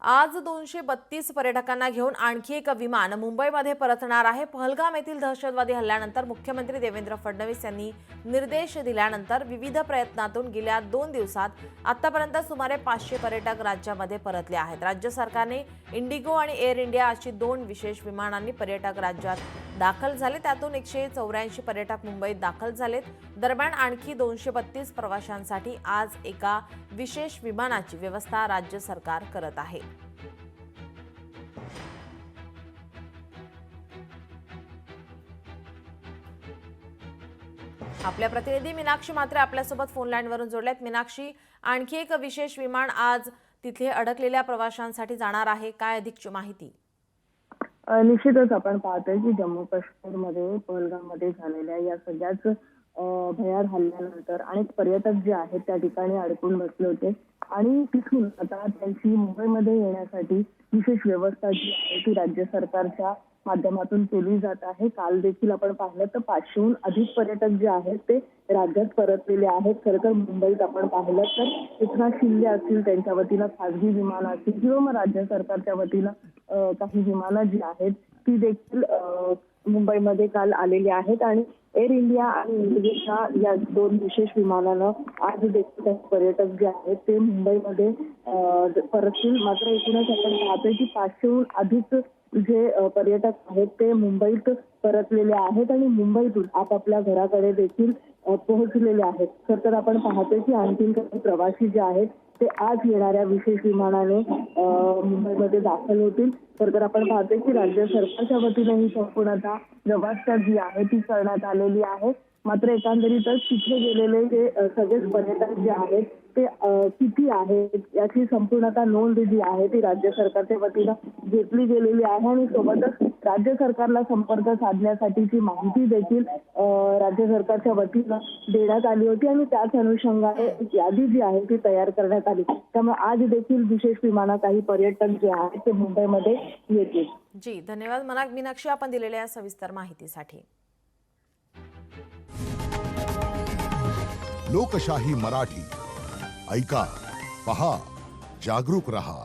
आज 232 पर्यटकांना घेऊन आणखी एक विमान मुंबईमध्ये परतणार आहे। पहलगाम येथील दहशतवादी हल्ल्यानंतर मुख्यमंत्री देवेंद्र फडणवीस यांनी निर्देश दिल्यानंतर विविध प्रयत्नातून गेल्या 2 दिवसात आतापर्यंत सुमारे 500 पर्यटक राज्यामध्ये परतले आहेत। राज्य सरकारने इंडिगो आणि एअर इंडिया अशी 2 विशेष विमानांनी पर्यटक राज्यात दाखल झाले। त्यातून 184 पर्यटक मुंबईत दाखल झालेत। दरम्यान आणखी 232 प्रवाशांसाठी आज एका विशेष विमानाची व्यवस्था राज्य सरकार करत आहे। आपल्या प्रतिनिधी मीनाक्षी मात्रे आपल्यासोबत फोन लाईनवरून जोडल्यात। मीनाक्षी, आणखी एक विशेष विमान आज तिथे अडकलेल्या प्रवाशांसाठी जाणार आहे, काय अधिकची माहिती? निश्चितच आपण पाहतोय की जम्मू काश्मीरमध्ये पहलगाममध्ये झालेल्या या सगळ्याच भयार हल्ल्यानंतर अनेक पर्यटक जे आहेत त्या ठिकाणी अडकून बसले होते आणि तिथून आता त्यांची मुंबईमध्ये येण्यासाठी विशेष व्यवस्था जी आहे ती राज्य सरकारच्या माध्यमातून केली जात आहे। काल देखील आपण पाहिलं तर 500हून अधिक पर्यटक जे आहेत ते राज्यात परतलेले आहेत। खरं तर मुंबईत आपण पाहिलं तर एकनाथ शिंदे असतील त्यांच्या वतीनं खासगी विमान असतील किंवा मग राज्य सरकारच्या वतीनं काही विमानं जी आहेत ती देखील मुंबईमध्ये काल आलेली आहेत आणि एअर इंडिया आणि इंडिगोच्या या 2 विशेष विमानानं आज देखील पर्यटक जे आहेत ते मुंबईमध्ये परततील। मात्र एकूणच आपण पाहतोय की 500हून अधिक जे पर्यटक आहेत ते मुंबईत परतलेले आहेत आणि मुंबईतून आपापल्या घराकडे देखील पोहोचलेले आहेत। खरं तर आपण पाहतोय की आणखी काही प्रवासी जे आहेत ते आज येणाऱ्या विशेष विमानाने मुंबईमध्ये दाखल होतील। तर आपण पाहतोय की राज्य सरकारच्या वतीने ही संपूर्णतः व्यवस्था जी आहे ती करण्यात आलेली आहे। मात्र एकंदरीतच तिथे गेलेले जे सगळेच पर्यटक जे आहेत ते किती आहेत याची संपूर्णतः नोंद जी आहे ती राज्य सरकारच्या वतीनं घेतली गेलेली आहे आणि सोबतच राज्य सरकारला संपर्क साधण्यासाठीची माहिती देखील राज्य सरकारच्या वतीनं देण्यात आली होती आणि त्याच अनुषंगाने यादी जी आहे ती तयार करण्यात आली। त्यामुळे आज देखील विशेष विमानं काही पर्यटक जे आहेत ते मुंबईमध्ये येतील। जी, धन्यवाद मीनाक्षी आपण दिलेल्या सविस्तर माहितीसाठी। लोकशाही मराठी ऐका, पहा, जागरूक रहा।